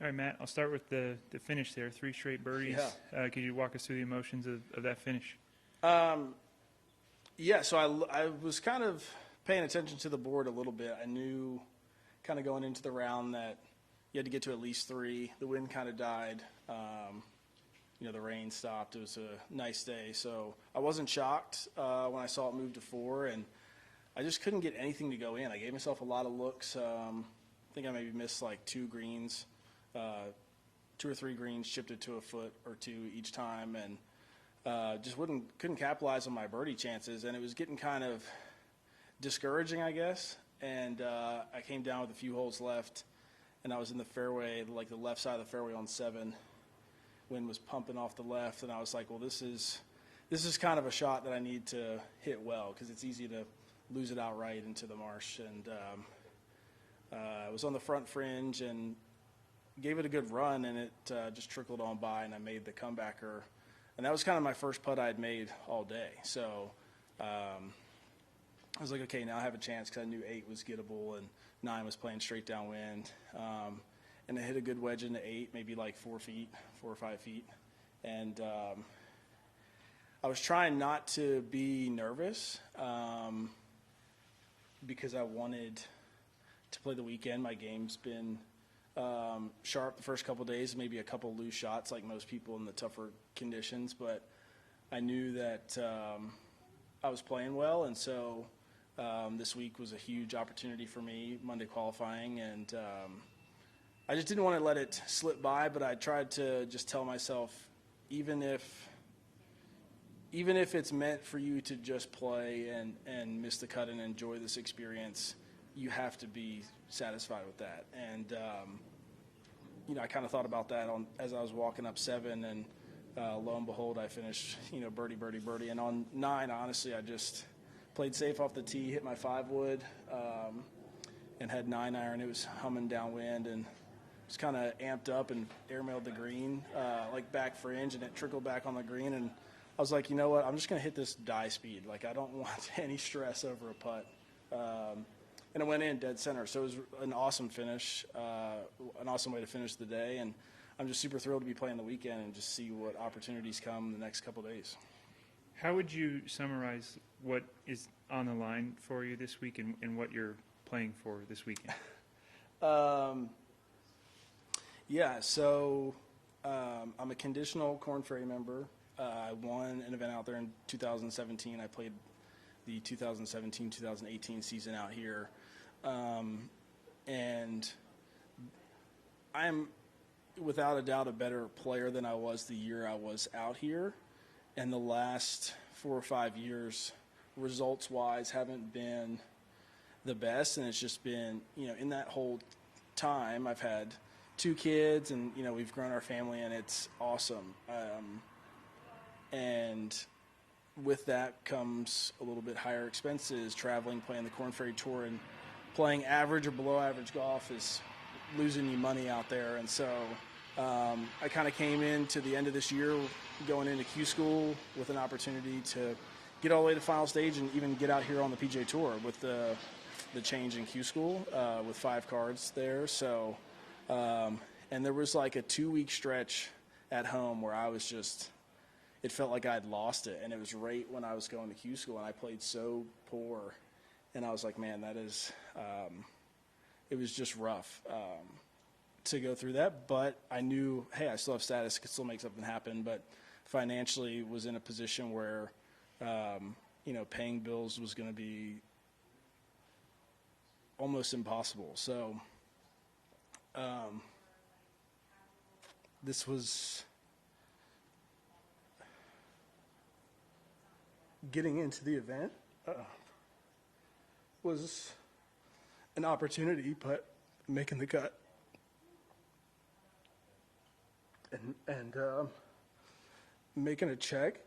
All right, Matt, I'll start with the finish there. 3 straight birdies. Yeah. Could you walk us through the emotions of that finish? Yeah, so I was kind of paying attention to the board a little bit. I knew kind of going into the round that you had to get to at least 3. The wind kind of died. The rain stopped. It was a nice day. So I wasn't shocked when I saw it move to 4, and I just couldn't get anything to go in. I gave myself a lot of looks. I think I maybe missed like 2 greens. 2 or 3 greens, chipped it to a foot or 2 each time, and just couldn't capitalize on my birdie chances, and it was getting kind of discouraging, I guess. And I came down with a few holes left, and I was in the fairway, like the left side of the fairway on 7. Wind was pumping off the left, and I was like, well, this is kind of a shot that I need to hit well, because it's easy to lose it outright into the marsh. And I was on the front fringe and gave it a good run, and it just trickled on by, and I made the comebacker. And that was kind of my first putt I'd made all day. So I was like, okay, now I have a chance, because I knew 8 was gettable and 9 was playing straight downwind. And I hit a good wedge into 8, maybe like 4 or 5 feet. And I was trying not to be nervous because I wanted to play the weekend. My game's been sharp the first couple of days, maybe a couple loose shots like most people in the tougher conditions, but I knew that I was playing well, and so this week was a huge opportunity for me, Monday qualifying, and I just didn't want to let it slip by, but I tried to just tell myself, even if it's meant for you to just play and miss the cut and enjoy this experience, you have to be satisfied with that. And I kind of thought about that as I was walking up 7, and lo and behold, I finished birdie, birdie, birdie. And on 9, honestly, I just played safe off the tee, hit my 5-wood, and had 9-iron. It was humming downwind, and was kind of amped up and airmailed the green, like back fringe, and it trickled back on the green. And I was like, you know what? I'm just going to hit this die speed. Like, I don't want any stress over a putt. And it went in dead center. So it was an awesome finish, an awesome way to finish the day. And I'm just super thrilled to be playing the weekend and just see what opportunities come the next couple of days. How would you summarize what is on the line for you this week and what you're playing for this weekend? Yeah, so I'm a conditional Korn Ferry member. I won an event out there in 2017. I played the 2017-2018 season out here. And I'm, without a doubt, a better player than I was the year I was out here. And the last 4 or 5 years, results-wise, haven't been the best. And it's just been, in that whole time, I've had 2 kids, and we've grown our family, and it's awesome. And with that comes a little bit higher expenses. Traveling, playing the Korn Ferry Tour, and playing average or below average golf is losing you money out there. And so I kind of came into the end of this year going into Q school with an opportunity to get all the way to final stage and even get out here on the PGA Tour with the change in Q school with 5 cards there. So and there was like a 2-week stretch at home where I was just, it felt like I'd lost it. And it was right when I was going to Q school, and I played so poor. And I was like, man, that is, it was just rough to go through that. But I knew, hey, I still have status, could still make something happen. But financially was in a position where, paying bills was going to be almost impossible. So this was getting into the event was an opportunity, but making the cut and making a check,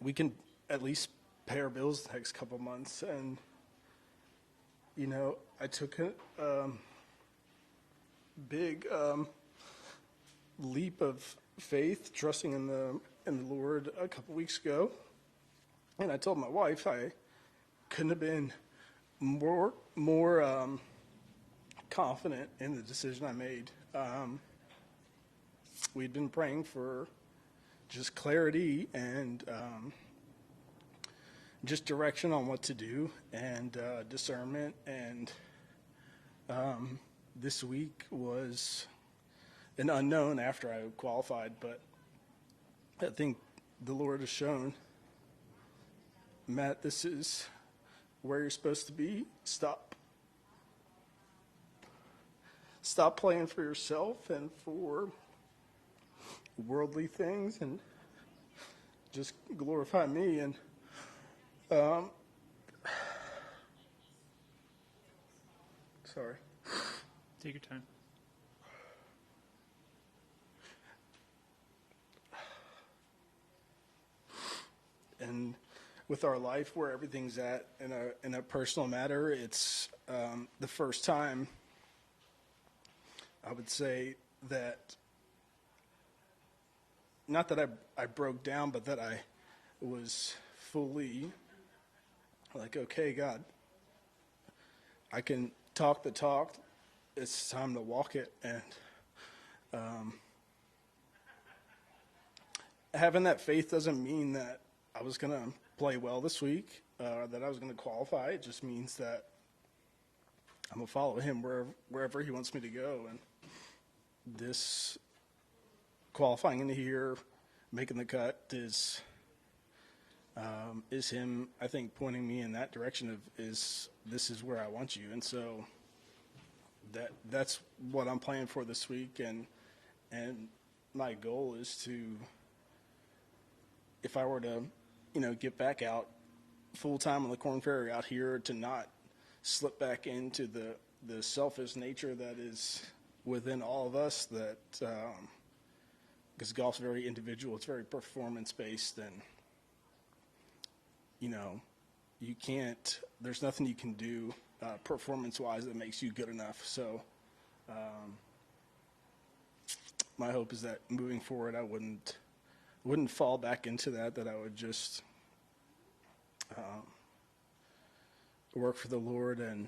we can at least pay our bills the next couple months. And I took a big leap of faith, trusting in the Lord a couple weeks ago, and I told my wife, I couldn't have been more confident in the decision I made. We'd been praying for just clarity and just direction on what to do and discernment. And this week was an unknown after I qualified, but I think the Lord has shown, Matt, this is where you're supposed to be. Stop playing for yourself and for worldly things and just glorify me. And sorry. Take your time. And with our life, where everything's at in a personal matter, it's the first time I would say that, not that I broke down, but that I was fully like, okay, God, I can talk the talk. It's time to walk it. And having that faith doesn't mean that I was going to play well this week, that I was going to qualify. It just means that I'm going to follow him wherever he wants me to go. And this qualifying into here, making the cut is him, I think, pointing me in that direction of this is where I want you. And so that's what I'm playing for this week. And my goal is to, if I were to, get back out full time on the Corn Ferry out here, to not slip back into the selfish nature that is within all of us, that because golf's very individual, it's very performance based, and you can't, there's nothing you can do performance wise that makes you good enough. So my hope is that moving forward I wouldn't fall back into that I would just work for the Lord and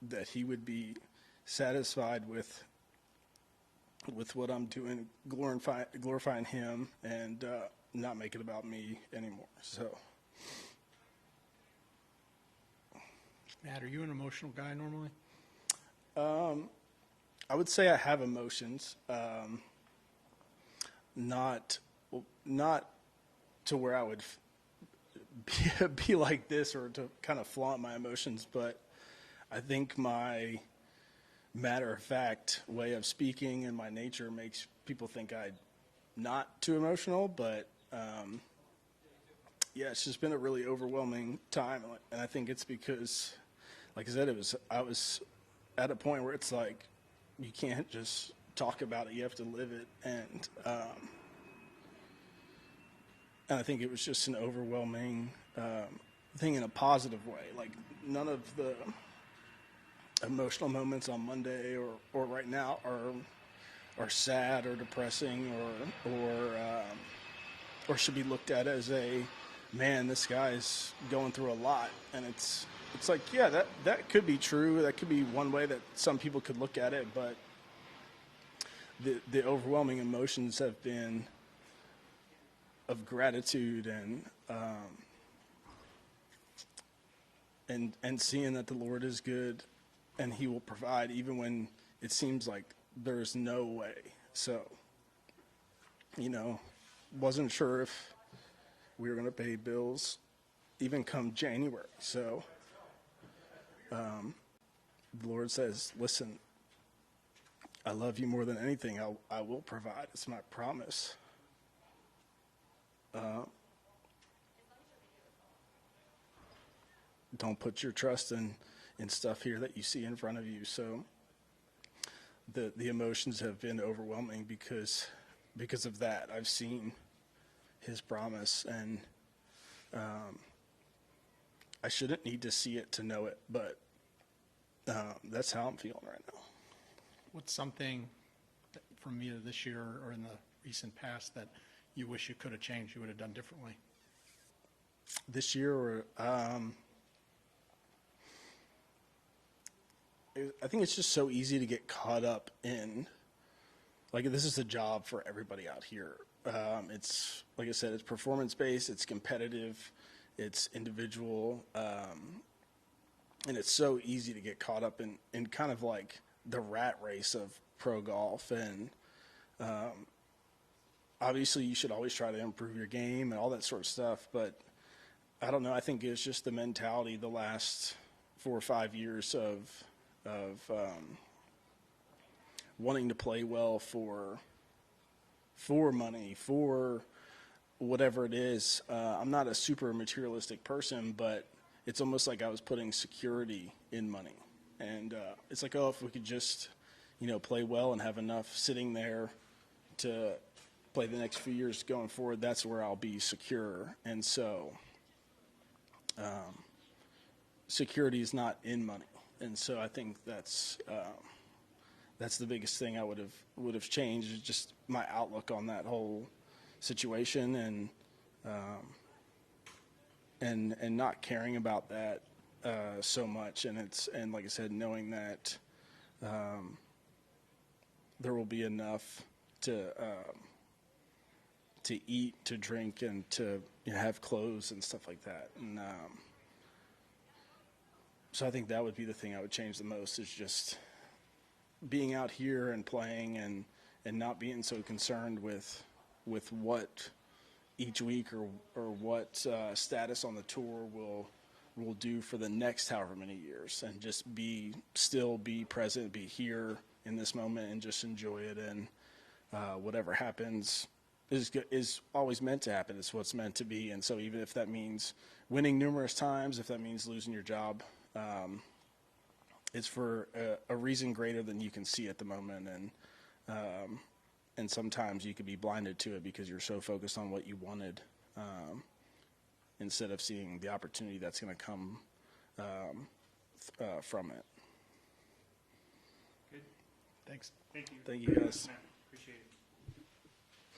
that he would be satisfied with what I'm doing, glorifying him, and not make it about me anymore. So, Matt, are you an emotional guy normally? I would say I have emotions, not to where I would be like this or to kind of flaunt my emotions, but I think my matter-of-fact way of speaking and my nature makes people think I'm not too emotional, but it's just been a really overwhelming time, and I think it's because, like I said, I was at a point where it's like you can't just talk about it, you have to live it, and I think it was just an overwhelming thing in a positive way. Like, none of the emotional moments on Monday or right now are sad or depressing or should be looked at as man, this guy's going through a lot. And it's like, yeah, that could be true. That could be one way that some people could look at it, but the overwhelming emotions have been of gratitude and seeing that the Lord is good and he will provide even when it seems like there's no way. So, wasn't sure if we were going to pay bills even come January. So, the Lord says, listen, I love you more than anything. I will provide. It's my promise. Don't put your trust in stuff here that you see in front of you. So the emotions have been overwhelming because of that. I've seen his promise, and I shouldn't need to see it to know it, but that's how I'm feeling right now. What's something from either this year or in the recent past that you wish you could have changed, you would have done differently? This year, or I think it's just so easy to get caught up in, like, this is a job for everybody out here. It's, like I said, it's performance-based, it's competitive, it's individual, and it's so easy to get caught up in kind of like the rat race of pro golf. And obviously you should always try to improve your game and all that sort of stuff, but I don't know, I think it's just the mentality the last 4 or 5 years of wanting to play well for money, for whatever it is. I'm not a super materialistic person, but it's almost like I was putting security in money. And it's like, oh, if we could just, play well and have enough sitting there to play the next few years going forward, that's where I'll be secure. And so security is not in money. And so I think that's the biggest thing I would have changed, is just my outlook on that whole situation, and not caring about that so much. And like I said, knowing that there will be enough to eat, to drink, and to have clothes and stuff like that. And so I think that would be the thing I would change the most, is just being out here and playing, and not being so concerned with what each week or what status on the tour will do for the next however many years, and just still be present, be here in this moment, and just enjoy it. And whatever happens is always meant to happen. It's what's meant to be. And so even if that means winning numerous times, if that means losing your job, it's for a reason greater than you can see at the moment. And sometimes you could be blinded to it because you're so focused on what you wanted, instead of seeing the opportunity that's going to come from it. Good. Thanks. Thank you. Thank you, guys. Matt, appreciate it.